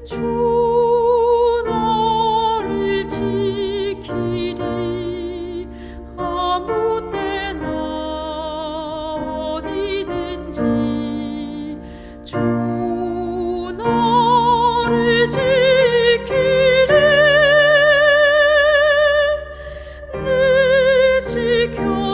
주 너를 지키리. 아무 때나 어디든지 주 너를 지키리. 늘 지켜주시리.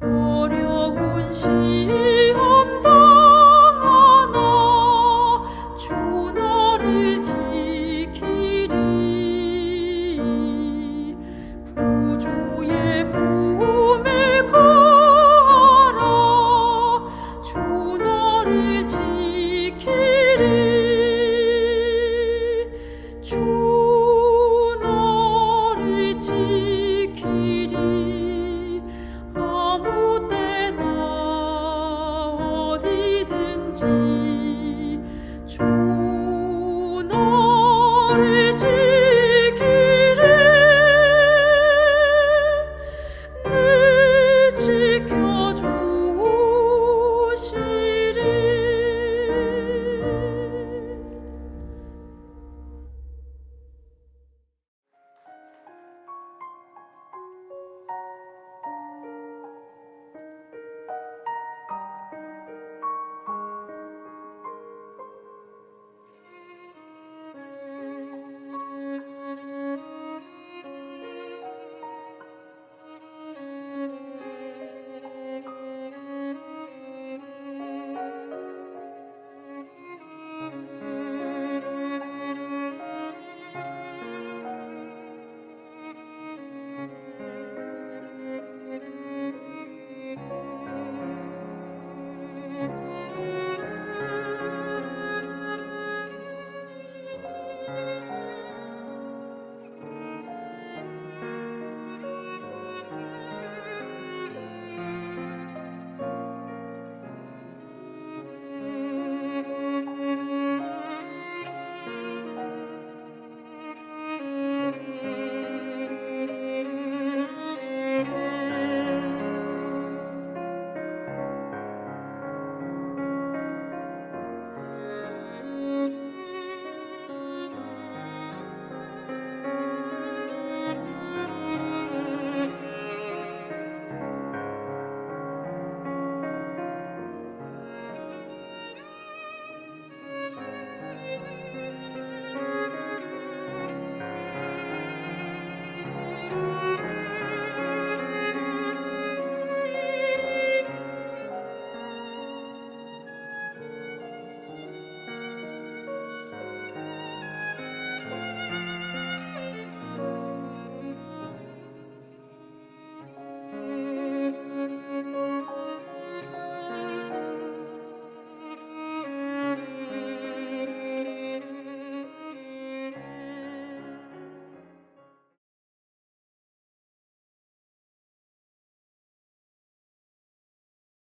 어려운 시험 당하나 주 너를 지키리. 구주의 품에 거하라. 주 너를 지키리. 주 너를 지키리. 아무 때나 어디든지 주 너를 지키리. 늘 지켜주시리.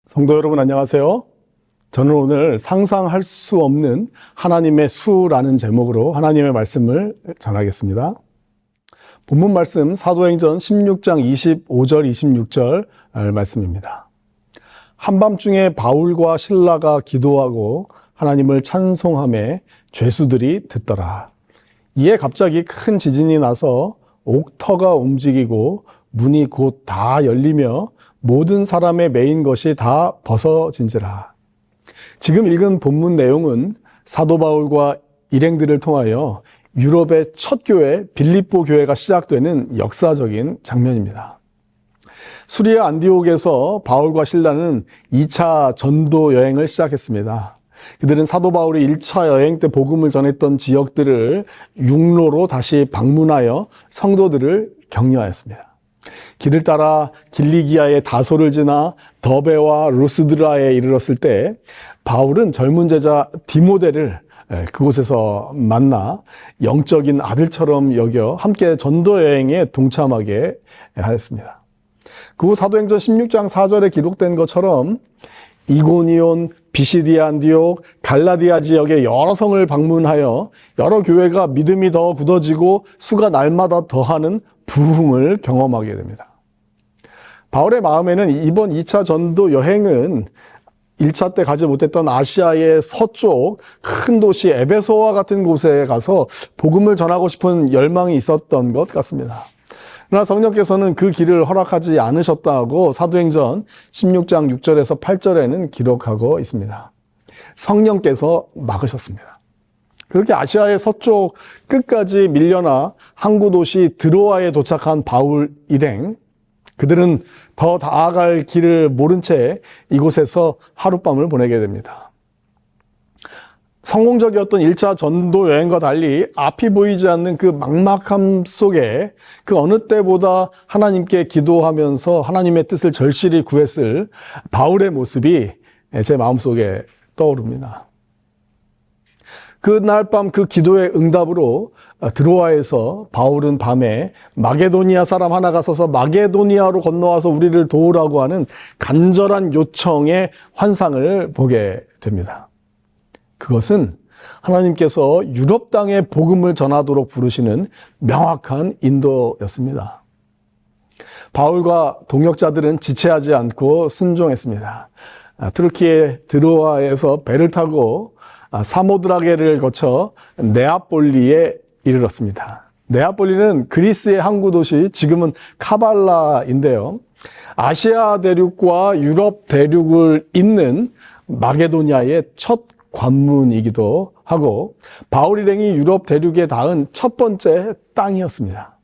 성도 여러분 안녕하세요. 저는 오늘 상상할 수 없는 하나님의 수라는 제목으로 하나님의 말씀을 전하겠습니다. 본문 말씀 사도행전 16장 25절 26절 말씀입니다. 한밤중에 바울과 실라가 기도하고 하나님을 찬송하며 죄수들이 듣더라. 이에 갑자기 큰 지진이 나서 옥터가 움직이고 문이 곧 다 열리며 모든 사람의 매인 것이 다 벗어진지라. 지금 읽은 본문 내용은 사도 바울과 일행들을 통하여 유럽의 첫 교회 빌립보 교회가 시작되는 역사적인 장면입니다. 수리아 안디옥에서 바울과 실라는 2차 전도 여행을 시작했습니다. 그들은 사도 바울이 1차 여행 때 복음을 전했던 지역들을 육로로 다시 방문하여 성도들을 격려하였습니다. 길을 따라 길리기아의 다소를 지나 더베와 루스드라에 이르렀을 때 바울은 젊은 제자 디모데를 그곳에서 만나 영적인 아들처럼 여겨 함께 전도 여행에 동참하게 하였습니다. 그 후 사도행전 16장 4절에 기록된 것처럼 이고니온, 비시디아 안디옥, 갈라디아 지역의 여러 성을 방문하여 여러 교회가 믿음이 더 굳어지고 수가 날마다 더하는 부흥을 경험하게 됩니다. 바울의 마음에는 이번 2차 전도 여행은 1차 때 가지 못했던 아시아의 서쪽 큰 도시 에베소와 같은 곳에 가서 복음을 전하고 싶은 열망이 있었던 것 같습니다. 그러나 성령께서는 그 길을 허락하지 않으셨다고 사도행전 16장 6절에서 8절에는 기록하고 있습니다. 성령께서 막으셨습니다. 그렇게 아시아의 서쪽 끝까지 밀려나 항구 도시 드로아에 도착한 바울 일행, 그들은 더 나아갈 길을 모른 채 이곳에서 하룻밤을 보내게 됩니다. 성공적이었던 1차 전도 여행과 달리 앞이 보이지 않는 그 막막함 속에 그 어느 때보다 하나님께 기도하면서 하나님의 뜻을 절실히 구했을 바울의 모습이 제 마음속에 떠오릅니다. 그날 밤 그 기도의 응답으로 드로아에서 바울은 밤에 마게도니아 사람 하나가 서서 마게도니아로 건너와서 우리를 도우라고 하는 간절한 요청의 환상을 보게 됩니다. 그것은 하나님께서 유럽 땅에 복음을 전하도록 부르시는 명확한 인도였습니다. 바울과 동역자들은 지체하지 않고 순종했습니다. 트르키의 드로아에서 배를 타고 사모드라게를 거쳐 네아폴리에 이르렀습니다. 네아폴리는 그리스의 항구 도시, 지금은 카발라인데요. 아시아 대륙과 유럽 대륙을 잇는 마게도니아의 첫 관문이기도 하고 바울 일행이 유럽 대륙에 닿은 첫 번째 땅이었습니다.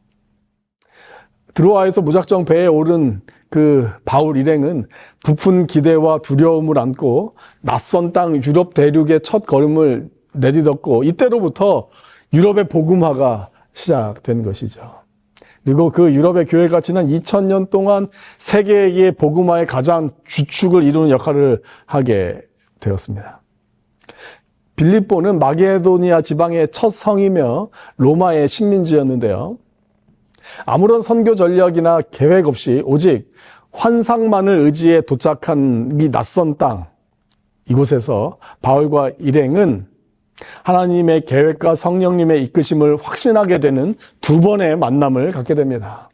드로아에서 무작정 배에 오른 그 바울 일행은 부푼 기대와 두려움을 안고 낯선 땅 유럽 대륙의 첫 걸음을 내딛었고 이때로부터 유럽의 복음화가 시작된 것이죠. 그리고 그 유럽의 교회가 지난 2000년 동안 세계의 복음화의 가장 주축을 이루는 역할을 하게 되었습니다. 빌립보는 마게도니아 지방의 첫 성이며 로마의 식민지였는데요. 아무런 선교 전략이나 계획 없이 오직 환상만을 의지해 도착한 이 낯선 땅, 이곳에서 바울과 일행은 하나님의 계획과 성령님의 이끄심을 확신하게 되는 두 번의 만남을 갖게 됩니다.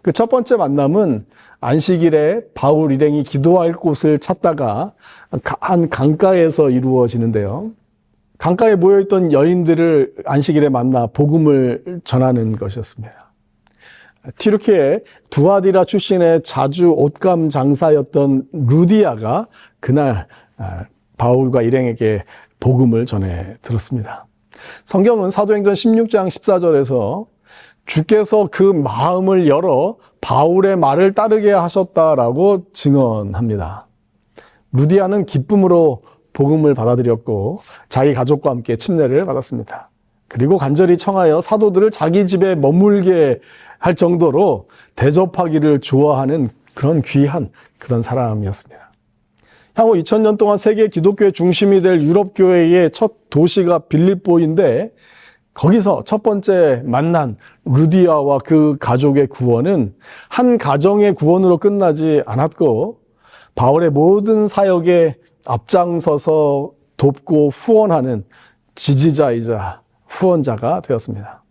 그 첫 번째 만남은 안식일에 바울 일행이 기도할 곳을 찾다가 한 강가에서 이루어지는데요. 강가에 모여있던 여인들을 안식일에 만나 복음을 전하는 것이었습니다. 튀르키예 두아디라 출신의 자주 옷감 장사였던 루디아가 그날 바울과 일행에게 복음을 전해 들었습니다. 성경은 사도행전 16장 14절에서 주께서 그 마음을 열어 바울의 말을 따르게 하셨다라고 증언합니다. 루디아는 기쁨으로 복음을 받아들였고 자기 가족과 함께 침례를 받았습니다. 그리고 간절히 청하여 사도들을 자기 집에 머물게 할 정도로 대접하기를 좋아하는 그런 귀한 그런 사람이었습니다. 향후 2000년 동안 세계 기독교의 중심이 될 유럽 교회의 첫 도시가 빌립보인데 거기서 첫 번째 만난 루디아와 그 가족의 구원은 한 가정의 구원으로 끝나지 않았고 바울의 모든 사역에 앞장서서 돕고 후원하는 지지자이자 후원자가 되었습니다.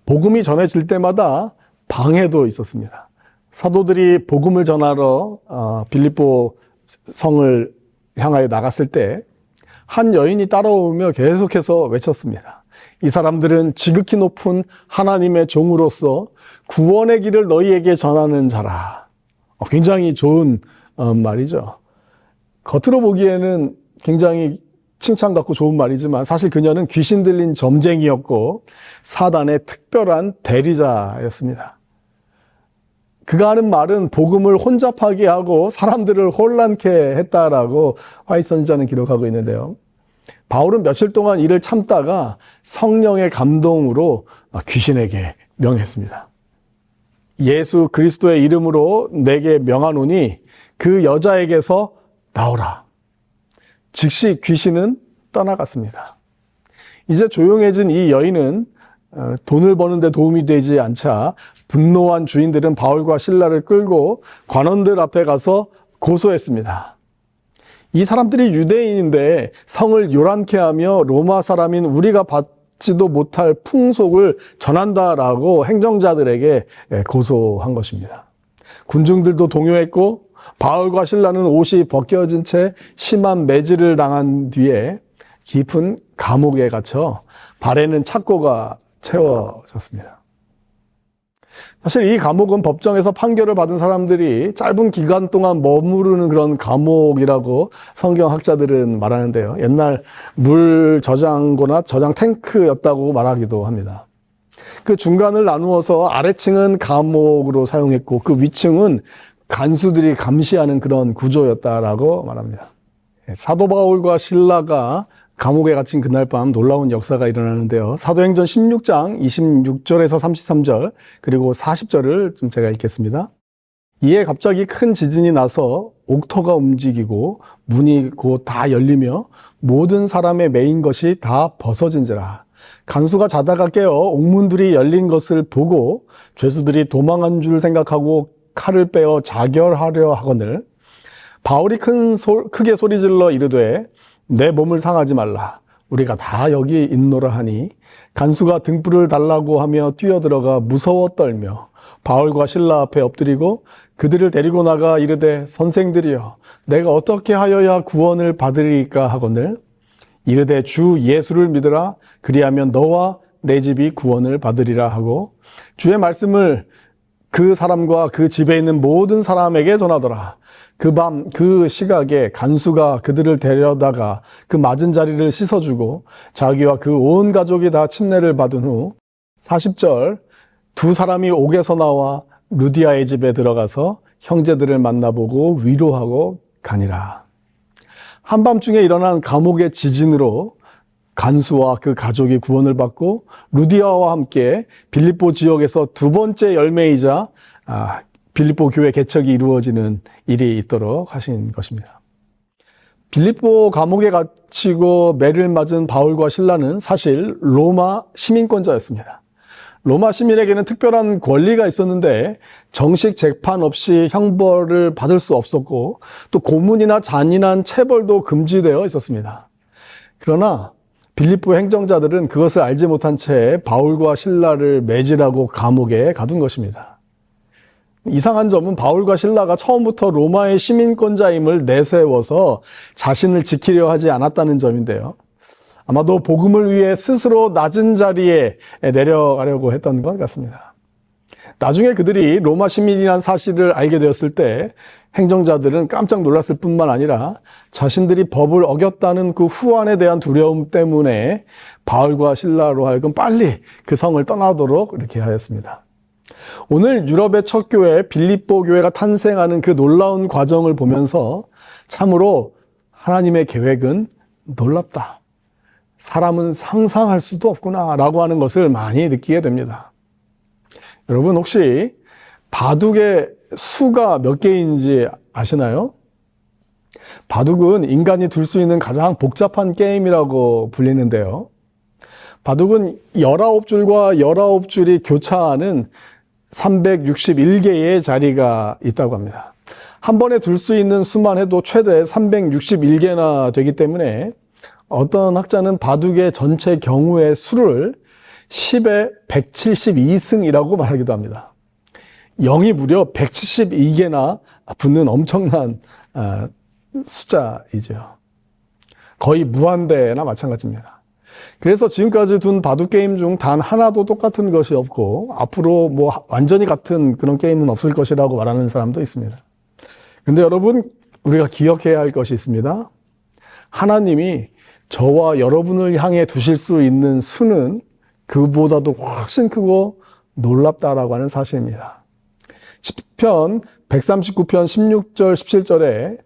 복음이 전해질 때마다 방해도 있었습니다. 사도들이 복음을 전하러 빌립보 성을 향하여 나갔을 때 한 여인이 따라오며 계속해서 외쳤습니다. 이 사람들은 지극히 높은 하나님의 종으로서 구원의 길을 너희에게 전하는 자라. 굉장히 좋은 말이죠. 겉으로 보기에는 굉장히 칭찬 같고 좋은 말이지만 사실 그녀는 귀신 들린 점쟁이였고 사단의 특별한 대리자였습니다. 그가 하는 말은 복음을 혼잡하게 하고 사람들을 혼란케 했다라고 화이트 선지자는 기록하고 있는데요. 바울은 며칠 동안 이를 참다가 성령의 감동으로 귀신에게 명했습니다. 예수 그리스도의 이름으로 내게 명하노니 그 여자에게서 나오라. 즉시 귀신은 떠나갔습니다. 이제 조용해진 이 여인은 돈을 버는데 도움이 되지 않자 분노한 주인들은 바울과 실라를 끌고 관원들 앞에 가서 고소했습니다. 이 사람들이 유대인인데 성을 요란케 하며 로마 사람인 우리가 받지도 못할 풍속을 전한다라고 행정자들에게 고소한 것입니다. 군중들도 동요했고 바울과 실라는 옷이 벗겨진 채 심한 매질을 당한 뒤에 깊은 감옥에 갇혀 발에는 착고가 채워졌습니다. 사실 이 감옥은 법정에서 판결을 받은 사람들이 짧은 기간 동안 머무르는 그런 감옥이라고 성경학자들은 말하는데요. 옛날 물 저장고나 저장 탱크였다고 말하기도 합니다. 그 중간을 나누어서 아래층은 감옥으로 사용했고 그 위층은 간수들이 감시하는 그런 구조였다라고 말합니다. 사도 바울과 실라가 감옥에 갇힌 그날 밤 놀라운 역사가 일어나는데요. 사도행전 16장 26절에서 33절 그리고 40절을 좀 제가 읽겠습니다. 이에 갑자기 큰 지진이 나서 옥터가 움직이고 문이 곧 다 열리며 모든 사람의 매인 것이 다 벗어진지라. 간수가 자다가 깨어 옥문들이 열린 것을 보고 죄수들이 도망한 줄 생각하고 칼을 빼어 자결하려 하거늘 바울이 크게 소리질러 이르되 내 몸을 상하지 말라. 우리가 다 여기 있노라 하니 간수가 등불을 달라고 하며 뛰어들어가 무서워 떨며 바울과 실라 앞에 엎드리고 그들을 데리고 나가 이르되 선생들이여 내가 어떻게 하여야 구원을 받으리까 하거늘 이르되 주 예수를 믿으라 그리하면 너와 내 집이 구원을 받으리라 하고 주의 말씀을 그 사람과 그 집에 있는 모든 사람에게 전하더라. 그 밤 그 시각에 간수가 그들을 데려다가 그 맞은 자리를 씻어주고 자기와 그 온 가족이 다 침례를 받은 후 40절 두 사람이 옥에서 나와 루디아의 집에 들어가서 형제들을 만나보고 위로하고 가니라. 한밤중에 일어난 감옥의 지진으로 간수와 그 가족이 구원을 받고 루디아와 함께 빌립보 지역에서 두 번째 열매이자 빌립보 교회 개척이 이루어지는 일이 있도록 하신 것입니다. 빌립보 감옥에 갇히고 매를 맞은 바울과 실라는 사실 로마 시민권자였습니다. 로마 시민에게는 특별한 권리가 있었는데 정식 재판 없이 형벌을 받을 수 없었고 또 고문이나 잔인한 체벌도 금지되어 있었습니다. 그러나 빌립보 행정자들은 그것을 알지 못한 채 바울과 실라를 매질하고 감옥에 가둔 것입니다. 이상한 점은 바울과 실라가 처음부터 로마의 시민권자임을 내세워서 자신을 지키려 하지 않았다는 점인데요. 아마도 복음을 위해 스스로 낮은 자리에 내려가려고 했던 것 같습니다. 나중에 그들이 로마 시민이라는 사실을 알게 되었을 때 행정자들은 깜짝 놀랐을 뿐만 아니라 자신들이 법을 어겼다는 그 후환에 대한 두려움 때문에 바울과 실라로 하여금 빨리 그 성을 떠나도록 이렇게 하였습니다. 오늘 유럽의 첫 교회 빌립보 교회가 탄생하는 그 놀라운 과정을 보면서 참으로 하나님의 계획은 놀랍다. 사람은 상상할 수도 없구나 라고 하는 것을 많이 느끼게 됩니다. 여러분 혹시 바둑의 수가 몇 개인지 아시나요? 바둑은 인간이 둘 수 있는 가장 복잡한 게임이라고 불리는데요. 바둑은 19줄과 19줄이 교차하는 361개의 자리가 있다고 합니다. 한 번에 둘 수 있는 수만 해도 최대 361개나 되기 때문에 어떤 학자는 바둑의 전체 경우의 수를 10의 172승이라고 말하기도 합니다. 0이 무려 172개나 붙는 엄청난 숫자이죠. 거의 무한대나 마찬가지입니다. 그래서 지금까지 둔 바둑 게임 중 단 하나도 똑같은 것이 없고 앞으로 뭐 완전히 같은 그런 게임은 없을 것이라고 말하는 사람도 있습니다. 근데 여러분 우리가 기억해야 할 것이 있습니다. 하나님이 저와 여러분을 향해 두실 수 있는 수는 그보다도 훨씬 크고 놀랍다라고 하는 사실입니다. 시편 139편 16절 17절에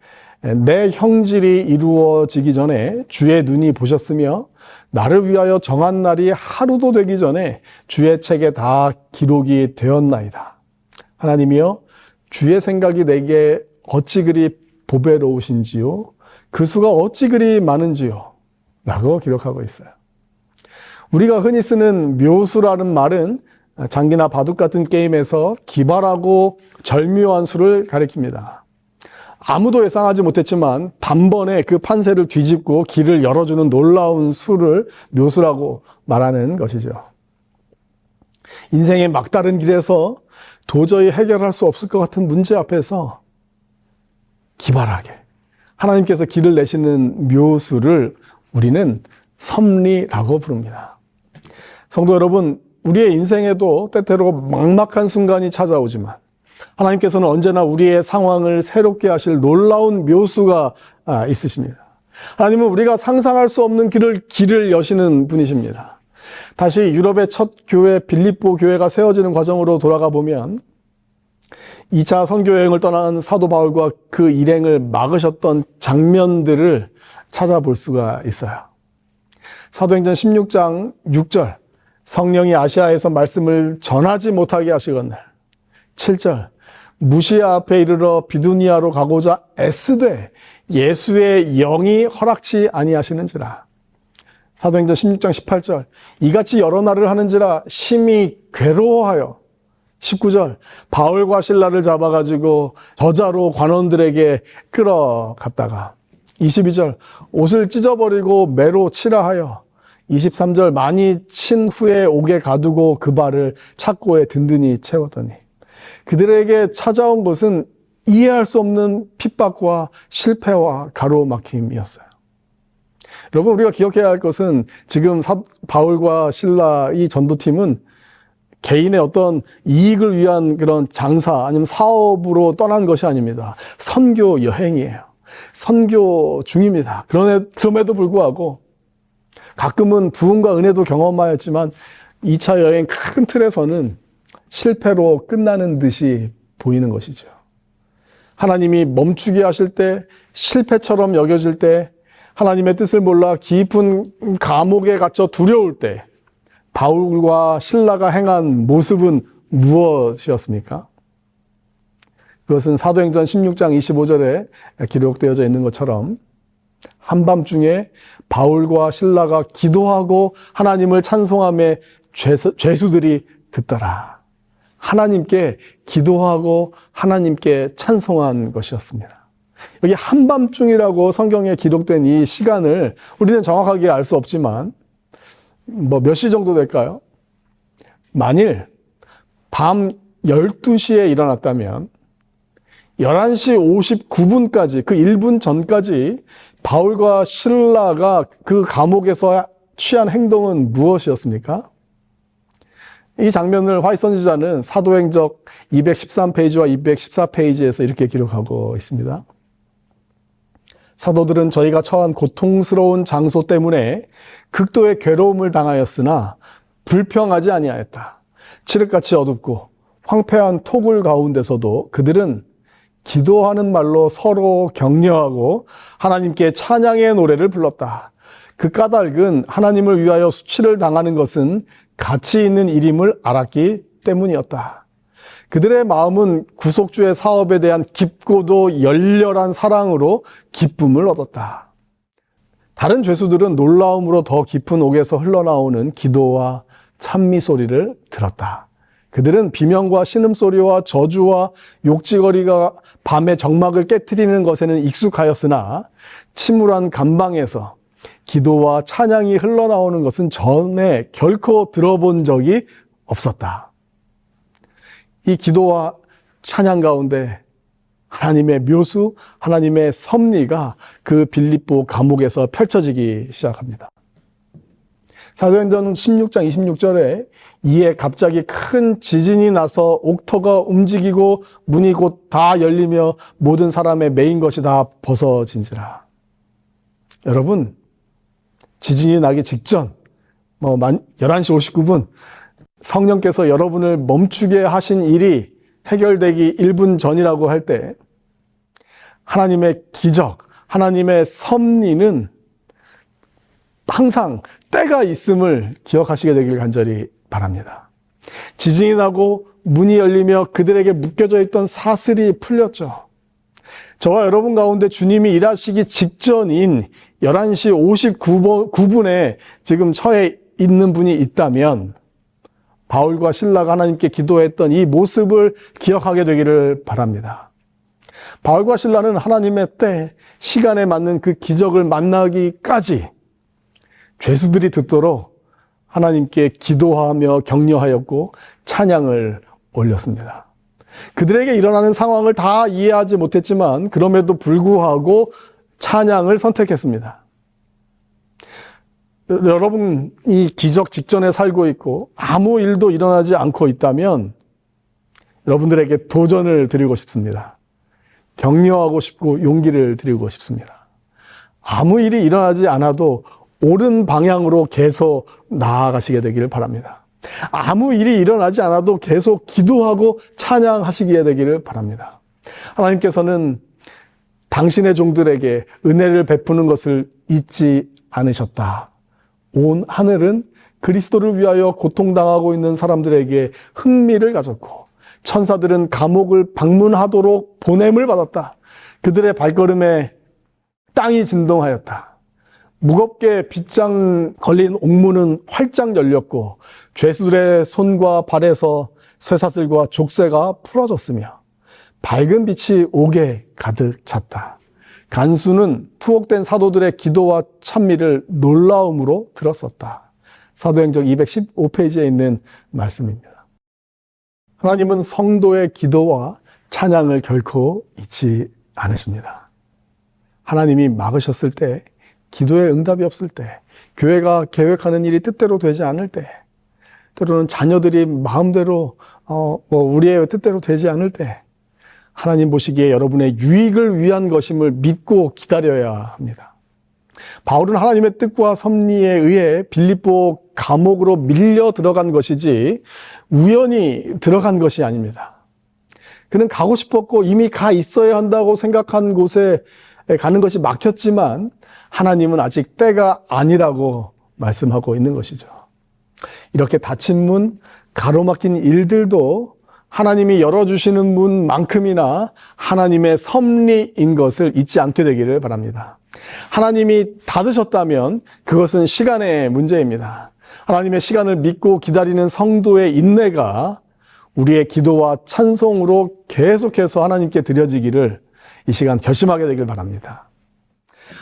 내 형질이 이루어지기 전에 주의 눈이 보셨으며 나를 위하여 정한 날이 하루도 되기 전에 주의 책에 다 기록이 되었나이다. 하나님이여 주의 생각이 내게 어찌 그리 보배로우신지요 그 수가 어찌 그리 많은지요 라고 기록하고 있어요. 우리가 흔히 쓰는 묘수라는 말은 장기나 바둑 같은 게임에서 기발하고 절묘한 수를 가리킵니다. 아무도 예상하지 못했지만 단번에 그 판세를 뒤집고 길을 열어주는 놀라운 수를 묘수라고 말하는 것이죠. 인생의 막다른 길에서 도저히 해결할 수 없을 것 같은 문제 앞에서 기발하게 하나님께서 길을 내시는 묘수를 우리는 섭리라고 부릅니다. 성도 여러분, 우리의 인생에도 때때로 막막한 순간이 찾아오지만 하나님께서는 언제나 우리의 상황을 새롭게 하실 놀라운 묘수가 있으십니다. 하나님은 우리가 상상할 수 없는 길을 여시는 분이십니다. 다시 유럽의 첫 교회 빌립보 교회가 세워지는 과정으로 돌아가 보면 2차 선교 여행을 떠난 사도 바울과 그 일행을 막으셨던 장면들을 찾아볼 수가 있어요. 사도행전 16장 6절, 성령이 아시아에서 말씀을 전하지 못하게 하시거늘. 7절, 무시아 앞에 이르러 비두니아로 가고자 애쓰되 예수의 영이 허락치 아니하시는지라. 사도행전 16장 18절, 이같이 여러 날을 하는지라 심히 괴로워하여. 19절, 바울과 실라를 잡아가지고 저자로 관원들에게 끌어갔다가. 22절, 옷을 찢어버리고 매로 치라 하여. 23절, 많이 친 후에 옥에 가두고 그 발을 착고에 든든히 채웠더니. 그들에게 찾아온 것은 이해할 수 없는 핍박과 실패와 가로막힘이었어요. 여러분, 우리가 기억해야 할 것은 지금 바울과 실라 이 전도팀은 개인의 어떤 이익을 위한 그런 장사 아니면 사업으로 떠난 것이 아닙니다. 선교 여행이에요. 선교 중입니다. 그럼에도 불구하고 가끔은 부흥과 은혜도 경험하였지만 2차 여행 큰 틀에서는 실패로 끝나는 듯이 보이는 것이죠. 하나님이 멈추게 하실 때, 실패처럼 여겨질 때, 하나님의 뜻을 몰라 깊은 감옥에 갇혀 두려울 때 바울과 실라가 행한 모습은 무엇이었습니까? 그것은 사도행전 16장 25절에 기록되어져 있는 것처럼 한밤중에 바울과 실라가 기도하고 하나님을 찬송하며 죄수들이 듣더라. 하나님께 기도하고 하나님께 찬송한 것이었습니다. 여기 한밤중이라고 성경에 기록된 이 시간을 우리는 정확하게 알 수 없지만 몇 시 정도 될까요? 만일 밤 12시에 일어났다면 11시 59분까지 그 1분 전까지 바울과 실라가 그 감옥에서 취한 행동은 무엇이었습니까? 이 장면을 화이트 선지자는 사도행전 213페이지와 214페이지에서 이렇게 기록하고 있습니다. 사도들은 저희가 처한 고통스러운 장소 때문에 극도의 괴로움을 당하였으나 불평하지 아니하였다. 칠흑같이 어둡고 황폐한 토굴 가운데서도 그들은 기도하는 말로 서로 격려하고 하나님께 찬양의 노래를 불렀다. 그 까닭은 하나님을 위하여 수치를 당하는 것은 가치 있는 일임을 알았기 때문이었다. 그들의 마음은 구속주의 사업에 대한 깊고도 열렬한 사랑으로 기쁨을 얻었다. 다른 죄수들은 놀라움으로 더 깊은 옥에서 흘러나오는 기도와 찬미 소리를 들었다. 그들은 비명과 신음소리와 저주와 욕지거리가 밤의 정막을 깨트리는 것에는 익숙하였으나 침울한 감방에서 기도와 찬양이 흘러나오는 것은 전에 결코 들어본 적이 없었다. 이 기도와 찬양 가운데 하나님의 묘수, 하나님의 섭리가 그 빌립보 감옥에서 펼쳐지기 시작합니다. 사도행전 16장 26절에 이에 갑자기 큰 지진이 나서 옥터가 움직이고 문이 곧 다 열리며 모든 사람의 매인 것이 다 벗어진지라. 여러분, 지진이 나기 직전 11시 59분 성령께서 여러분을 멈추게 하신 일이 해결되기 1분 전이라고 할 때 하나님의 기적, 하나님의 섭리는 항상 때가 있음을 기억하시게 되길 간절히 바랍니다. 지진이 나고 문이 열리며 그들에게 묶여져 있던 사슬이 풀렸죠. 저와 여러분 가운데 주님이 일하시기 직전인 11시 59분에 지금 처해 있는 분이 있다면 바울과 실라가 하나님께 기도했던 이 모습을 기억하게 되기를 바랍니다. 바울과 실라는 하나님의 때, 시간에 맞는 그 기적을 만나기까지 죄수들이 듣도록 하나님께 기도하며 격려하였고 찬양을 올렸습니다. 그들에게 일어나는 상황을 다 이해하지 못했지만 그럼에도 불구하고 찬양을 선택했습니다. 여러분이 기적 직전에 살고 있고 아무 일도 일어나지 않고 있다면 여러분들에게 도전을 드리고 싶습니다. 격려하고 싶고 용기를 드리고 싶습니다. 아무 일이 일어나지 않아도 옳은 방향으로 계속 나아가시게 되기를 바랍니다. 아무 일이 일어나지 않아도 계속 기도하고 찬양하시게 되기를 바랍니다. 하나님께서는 당신의 종들에게 은혜를 베푸는 것을 잊지 않으셨다. 온 하늘은 그리스도를 위하여 고통당하고 있는 사람들에게 흥미를 가졌고 천사들은 감옥을 방문하도록 보냄을 받았다. 그들의 발걸음에 땅이 진동하였다. 무겁게 빗장 걸린 옥문은 활짝 열렸고 죄수들의 손과 발에서 쇠사슬과 족쇄가 풀어졌으며 밝은 빛이 옥에 가득 찼다. 간수는 투옥된 사도들의 기도와 찬미를 놀라움으로 들었었다. 사도행전 215페이지에 있는 말씀입니다. 하나님은 성도의 기도와 찬양을 결코 잊지 않으십니다. 하나님이 막으셨을 때, 기도에 응답이 없을 때, 교회가 계획하는 일이 뜻대로 되지 않을 때, 때로는 자녀들이 마음대로 우리의 뜻대로 되지 않을 때 하나님 보시기에 여러분의 유익을 위한 것임을 믿고 기다려야 합니다. 바울은 하나님의 뜻과 섭리에 의해 빌립보 감옥으로 밀려 들어간 것이지 우연히 들어간 것이 아닙니다. 그는 가고 싶었고 이미 가 있어야 한다고 생각한 곳에 가는 것이 막혔지만 하나님은 아직 때가 아니라고 말씀하고 있는 것이죠. 이렇게 닫힌 문, 가로막힌 일들도 하나님이 열어주시는 문만큼이나 하나님의 섭리인 것을 잊지 않게 되기를 바랍니다. 하나님이 닫으셨다면 그것은 시간의 문제입니다. 하나님의 시간을 믿고 기다리는 성도의 인내가 우리의 기도와 찬송으로 계속해서 하나님께 드려지기를 이 시간 결심하게 되길 바랍니다.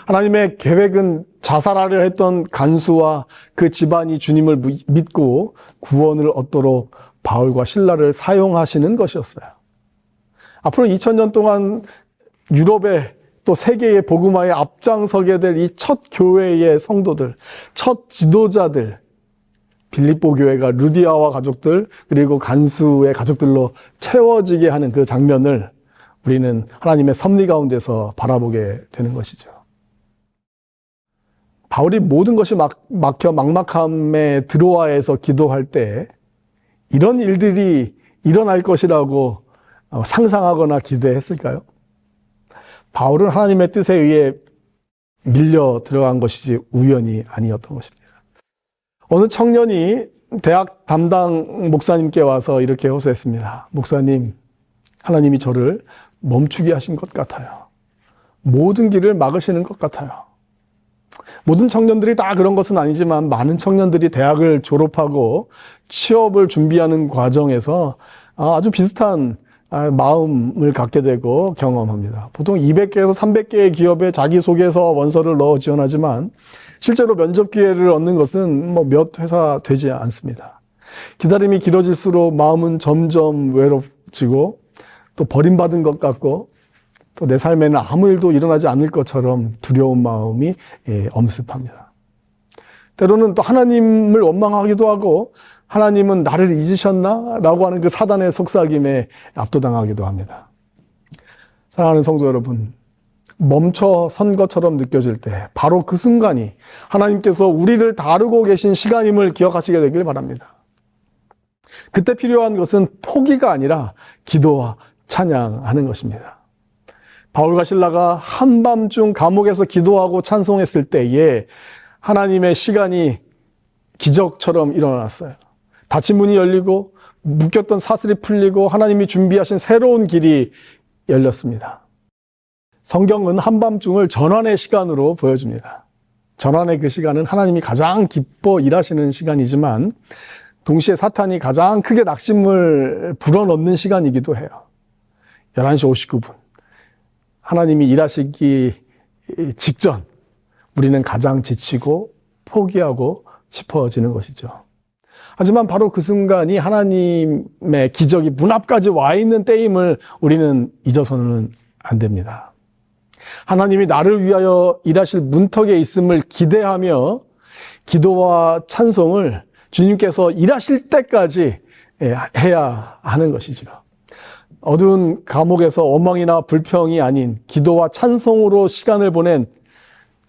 하나님의 계획은 자살하려 했던 간수와 그 집안이 주님을 믿고 구원을 얻도록 바울과 실라를 사용하시는 것이었어요. 앞으로 2000년 동안 유럽의 또 세계의 복음화에 앞장서게 될 이 첫 교회의 성도들, 첫 지도자들, 빌립보 교회가 루디아와 가족들 그리고 간수의 가족들로 채워지게 하는 그 장면을 우리는 하나님의 섭리 가운데서 바라보게 되는 것이죠. 바울이 모든 것이 막혀 막막함에 드로아에서 기도할 때 이런 일들이 일어날 것이라고 상상하거나 기대했을까요? 바울은 하나님의 뜻에 의해 밀려 들어간 것이지 우연이 아니었던 것입니다. 어느 청년이 대학 담당 목사님께 와서 이렇게 호소했습니다. 목사님, 하나님이 저를 멈추게 하신 것 같아요. 모든 길을 막으시는 것 같아요. 모든 청년들이 다 그런 것은 아니지만 많은 청년들이 대학을 졸업하고 취업을 준비하는 과정에서 아주 비슷한 마음을 갖게 되고 경험합니다. 보통 200개에서 300개의 기업에 자기소개서 원서를 넣어 지원하지만 실제로 면접 기회를 얻는 것은 몇 회사 되지 않습니다. 기다림이 길어질수록 마음은 점점 외롭지고 또 버림받은 것 같고 또 내 삶에는 아무 일도 일어나지 않을 것처럼 두려운 마음이 엄습합니다. 때로는 또 하나님을 원망하기도 하고 하나님은 나를 잊으셨나? 라고 하는 그 사단의 속삭임에 압도당하기도 합니다. 사랑하는 성도 여러분, 멈춰 선 것처럼 느껴질 때 바로 그 순간이 하나님께서 우리를 다루고 계신 시간임을 기억하시게 되길 바랍니다. 그때 필요한 것은 포기가 아니라 기도와 찬양하는 것입니다. 바울과 실라가 한밤중 감옥에서 기도하고 찬송했을 때에 하나님의 시간이 기적처럼 일어났어요. 닫힌 문이 열리고 묶였던 사슬이 풀리고 하나님이 준비하신 새로운 길이 열렸습니다. 성경은 한밤중을 전환의 시간으로 보여줍니다. 전환의 그 시간은 하나님이 가장 기뻐 일하시는 시간이지만 동시에 사탄이 가장 크게 낙심을 불어넣는 시간이기도 해요. 11시 59분. 하나님이 일하시기 직전 우리는 가장 지치고 포기하고 싶어지는 것이죠. 하지만 바로 그 순간이 하나님의 기적이 문 앞까지 와 있는 때임을 우리는 잊어서는 안 됩니다. 하나님이 나를 위하여 일하실 문턱에 있음을 기대하며 기도와 찬송을 주님께서 일하실 때까지 해야 하는 것이죠. 어두운 감옥에서 원망이나 불평이 아닌 기도와 찬송으로 시간을 보낸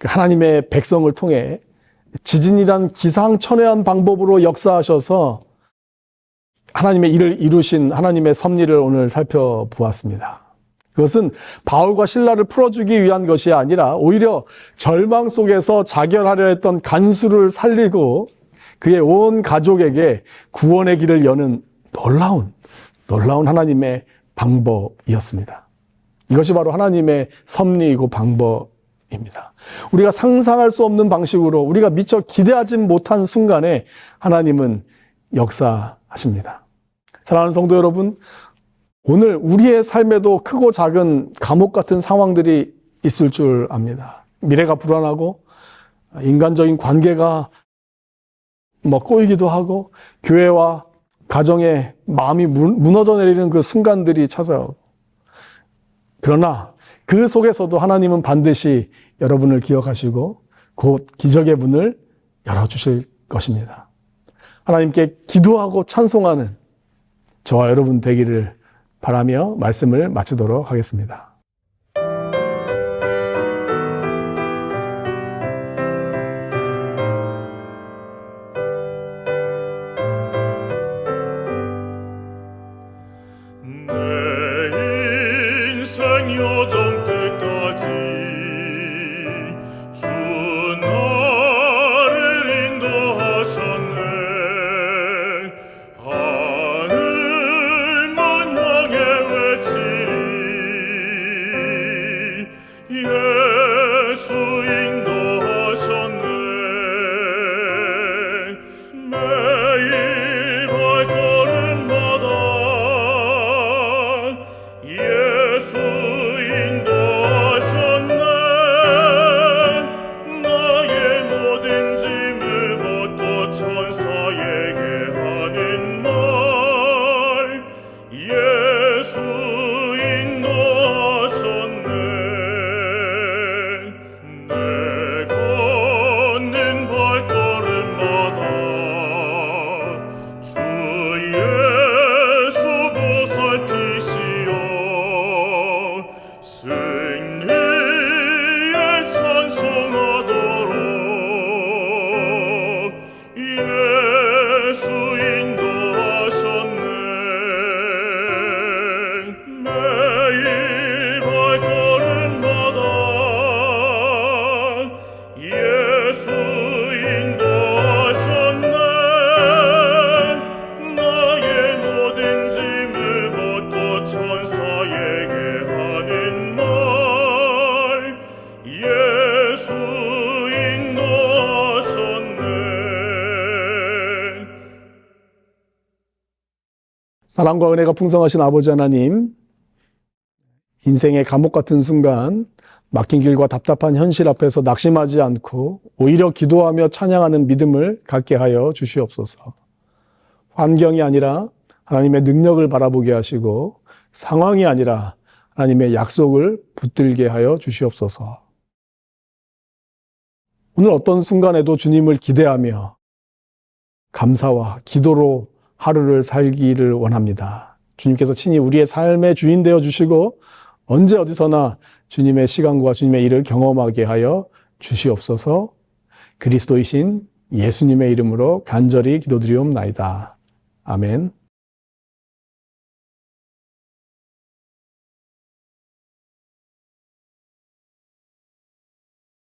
하나님의 백성을 통해 지진이란 기상천외한 방법으로 역사하셔서 하나님의 일을 이루신 하나님의 섭리를 오늘 살펴보았습니다. 그것은 바울과 실라를 풀어주기 위한 것이 아니라 오히려 절망 속에서 자결하려 했던 간수를 살리고 그의 온 가족에게 구원의 길을 여는 놀라운 하나님의 방법이었습니다. 이것이 바로 하나님의 섭리이고 방법입니다. 우리가 상상할 수 없는 방식으로 우리가 미처 기대하지 못한 순간에 하나님은 역사하십니다. 사랑하는 성도 여러분, 오늘 우리의 삶에도 크고 작은 감옥 같은 상황들이 있을 줄 압니다. 미래가 불안하고 인간적인 관계가 꼬이기도 하고 교회와 가정에 마음이 무너져 내리는 그 순간들이 찾아오고, 그러나 그 속에서도 하나님은 반드시 여러분을 기억하시고 곧 기적의 문을 열어주실 것입니다. 하나님께 기도하고 찬송하는 저와 여러분 되기를 바라며 말씀을 마치도록 하겠습니다. 여정 끝까지 주 나를 인도하셨네. 하늘만 향해 외치리 예수 인도하셨네. 매일 발걸음마다 예수 인도하셨네. 나의 모든 짐을 벗고 천사에게 하는 말 예수 인도하셨네. 내 걷는 발걸음마다 주 예수 보살피시오. 승리에 찬송하도록 예수 인도하셨네. 매일 발걸음마다 예수 인도하셨네. 나의 모든 짐을 벗고 천사에게 하는 말 예수 인도하셨네. 사랑과 은혜가 풍성하신 아버지 하나님, 인생의 감옥 같은 순간 막힌 길과 답답한 현실 앞에서 낙심하지 않고 오히려 기도하며 찬양하는 믿음을 갖게 하여 주시옵소서. 환경이 아니라 하나님의 능력을 바라보게 하시고 상황이 아니라 하나님의 약속을 붙들게 하여 주시옵소서. 오늘 어떤 순간에도 주님을 기대하며 감사와 기도로 하루를 살기를 원합니다. 주님께서 친히 우리의 삶의 주인 되어 주시고 언제 어디서나 주님의 시간과 주님의 일을 경험하게 하여 주시옵소서. 그리스도이신 예수님의 이름으로 간절히 기도드리옵나이다. 아멘.